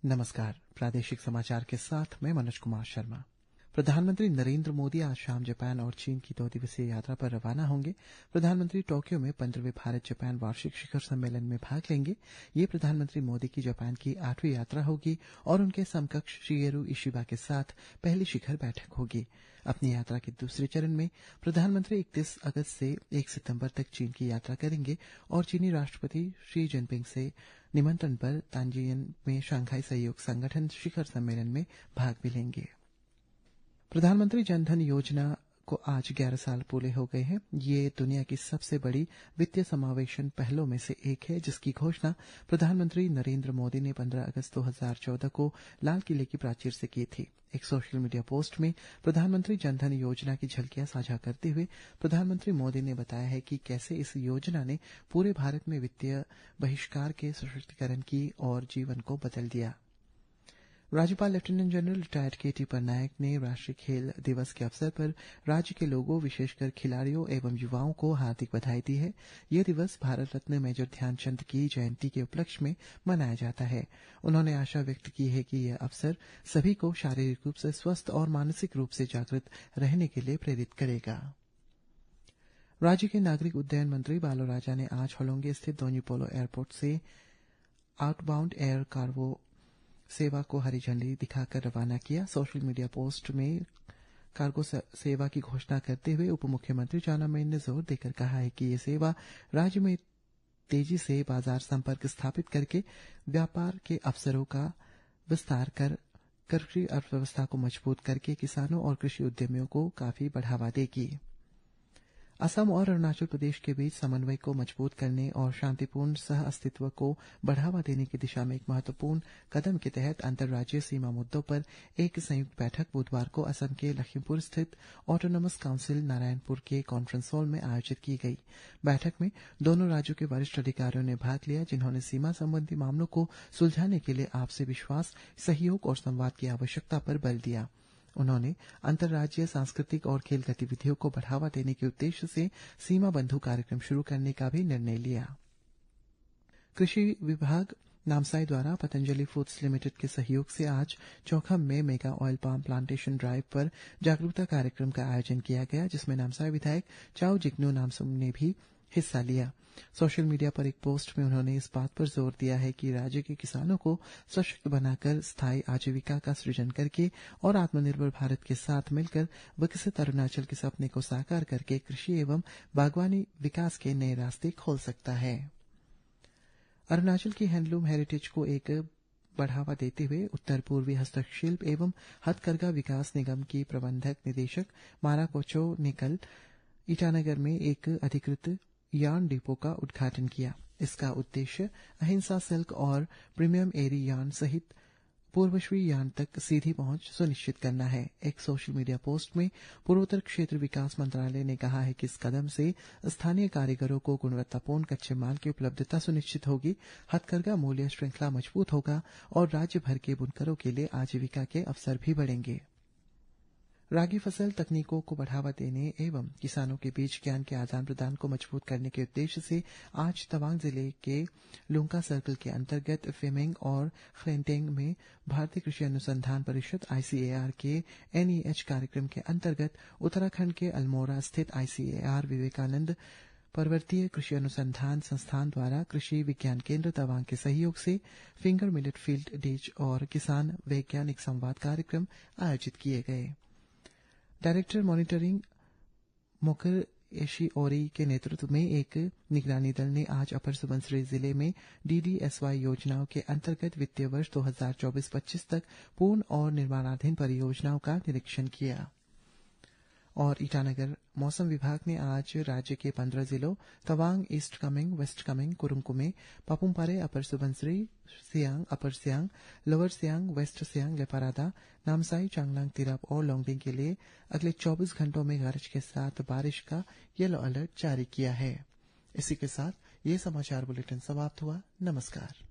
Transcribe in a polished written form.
नमस्कार। प्रादेशिक समाचार के साथ मैं मनोज कुमार शर्मा। प्रधानमंत्री नरेंद्र मोदी आज शाम जापान और चीन की 2 दिवसीय यात्रा पर रवाना होंगे। प्रधानमंत्री टोक्यो में 15वें भारत जापान वार्षिक शिखर सम्मेलन में भाग लेंगे। ये प्रधानमंत्री मोदी की जापान की 8वीं यात्रा होगी और उनके समकक्ष शिगेरू इशिबा के साथ पहली शिखर बैठक होगी। अपनी यात्रा के दूसरे चरण में प्रधानमंत्री 31 अगस्त से 1 सितंबर तक चीन की यात्रा करेंगे और चीनी राष्ट्रपति शी जिनपिंग से निमंत्रण पर तांजियन में शंघाई सहयोग संगठन शिखर सम्मेलन में भाग भी लेंगे। प्रधानमंत्री जनधन योजना को आज 11 साल पूरे हो गए हैं। ये दुनिया की सबसे बड़ी वित्तीय समावेशन पहलों में से एक है, जिसकी घोषणा प्रधानमंत्री नरेंद्र मोदी ने 15 अगस्त 2014 को लाल किले की प्राचीर से की थी। एक सोशल मीडिया पोस्ट में प्रधानमंत्री जनधन योजना की झलकियां साझा करते हुए प्रधानमंत्री मोदी ने बताया है कि कैसे इस योजना ने पूरे भारत में वित्तीय बहिष्कार के सशक्तिकरण की और जीवन को बदल दिया। राज्यपाल लेफ्टिनेंट जनरल रिटायर्ड केटी पटनायक ने राष्ट्रीय खेल दिवस के अवसर पर राज्य के लोगों, विशेषकर खिलाड़ियों एवं युवाओं को हार्दिक बधाई दी है। यह दिवस भारत रत्न मेजर ध्यानचंद की जयंती के उपलक्ष्य में मनाया जाता है। उन्होंने आशा व्यक्त की है कि यह अवसर सभी को शारीरिक रूप से स्वस्थ और मानसिक रूप से जागृत रहने के लिए प्रेरित करेगा। राज्य के नागरिक उड्डयन मंत्री बालो राजा ने आज होलोंगी स्थित दोन्यी पोलो एयरपोर्ट से आउटबाउंड एयर कार्गो सेवा को हरी झंडी दिखाकर रवाना किया। सोशल मीडिया पोस्ट में कार्गो सेवा की घोषणा करते हुए उप मुख्यमंत्री चाउना मेन ने जोर देकर कहा है कि ये सेवा राज्य में तेजी से बाजार संपर्क स्थापित करके व्यापार के अवसरों का विस्तार कर कृषि अर्थव्यवस्था को मजबूत करके किसानों और कृषि उद्यमियों को काफी बढ़ावा देगी। असम और अरुणाचल प्रदेश के बीच समन्वय को मजबूत करने और शांतिपूर्ण सह अस्तित्व को बढ़ावा देने की दिशा में एक महत्वपूर्ण कदम के तहत अंतर्राज्यीय सीमा मुद्दों पर एक संयुक्त बैठक बुधवार को असम के लखीमपुर स्थित ऑटोनोमस काउंसिल नारायणपुर के कॉन्फ्रेंस हॉल में आयोजित की गई। बैठक में दोनों राज्यों के वरिष्ठ अधिकारियों ने भाग लिया, जिन्होंने सीमा संबंधी मामलों को सुलझाने के लिए आपसी विश्वास, सहयोग और संवाद की आवश्यकता पर बल दिया। उन्होंने अंतर्राज्यीय सांस्कृतिक और खेल गतिविधियों को बढ़ावा देने के उद्देश्य से सीमा बंधु कार्यक्रम शुरू करने का भी निर्णय लिया। कृषि विभाग नामसाई द्वारा पतंजलि फूड्स लिमिटेड के सहयोग से आज चौखम में mega oil palm plantation drive पर जागरूकता कार्यक्रम का आयोजन किया गया, जिसमें नामसाई विधायक चाउ जिग्नो नामसुम ने भी हिस्सा लिया। सोशल मीडिया पर एक पोस्ट में उन्होंने इस बात पर जोर दिया है कि राज्य के किसानों को सशक्त बनाकर स्थायी आजीविका का सृजन करके और आत्मनिर्भर भारत के साथ मिलकर विकसित अरुणाचल के सपने को साकार करके कृषि एवं बागवानी विकास के नए रास्ते खोल सकता है। अरुणाचल की हैंडलूम हेरिटेज को एक बढ़ावा देते हुए उत्तर पूर्वी हस्तशिल्प एवं हथकरघा विकास निगम की प्रबंधक निदेशक मारा कोचो ने कल ईटानगर में एक अधिकृत यार्न डिपो का उद्घाटन किया। इसका उद्देश्य अहिंसा सिल्क और प्रीमियम एरी यार्न सहित पूर्वश्री यार्न तक सीधी पहुंच सुनिश्चित करना है। एक सोशल मीडिया पोस्ट में पूर्वोत्तर क्षेत्र विकास मंत्रालय ने कहा है कि इस कदम से स्थानीय कारीगरों को गुणवत्तापूर्ण कच्चे माल की उपलब्धता सुनिश्चित होगी, हथकरघा मूल्य श्रृंखला मजबूत होगा और राज्य भर के बुनकरों के लिए आजीविका के अवसर भी बढ़ेंगे। रागी फसल तकनीकों को बढ़ावा देने एवं किसानों के बीच ज्ञान के आदान प्रदान को मजबूत करने के उद्देश्य से आज तवांग जिले के लुंका सर्कल के अंतर्गत फेमेंग और खरेंटेंग में भारतीय कृषि अनुसंधान परिषद ICAR के NEH कार्यक्रम के अंतर्गत उत्तराखंड के अल्मोड़ा स्थित ICAR विवेकानंद पर्वतीय कृषि अनुसंधान संस्थान द्वारा कृषि विज्ञान केंद्र तवांग के सहयोग से फिंगर मिलेट फील्ड डेज और किसान वैज्ञानिक संवाद कार्यक्रम आयोजित किए गए। डायरेक्टर मॉनिटरिंग मोकर एशिओरी के नेतृत्व में एक निगरानी दल ने आज अपर सुबनसिरी जिले में DDSY योजनाओं के अंतर्गत वित्तीय वर्ष 2024-25 तक पूर्ण और निर्माणाधीन परियोजनाओं का निरीक्षण किया। और ईटानगर मौसम विभाग ने आज राज्य के 15 जिलों तवांग, ईस्ट कामेंग, वेस्ट कामेंग, कुरुंगकुमे, पापुमपारे, अपर सुबनसिरी, सियांग, अपर सियांग, लोअर सियांग, वेस्ट सियांग, लेपारादा, नामसाई, चांगलांग, तिरप और लोंगडिंग के लिए अगले 24 घंटों में गरज के साथ बारिश का येलो अलर्ट जारी किया है। इसी के साथ ये समाचार बुलेटिन समाप्त हुआ। नमस्कार।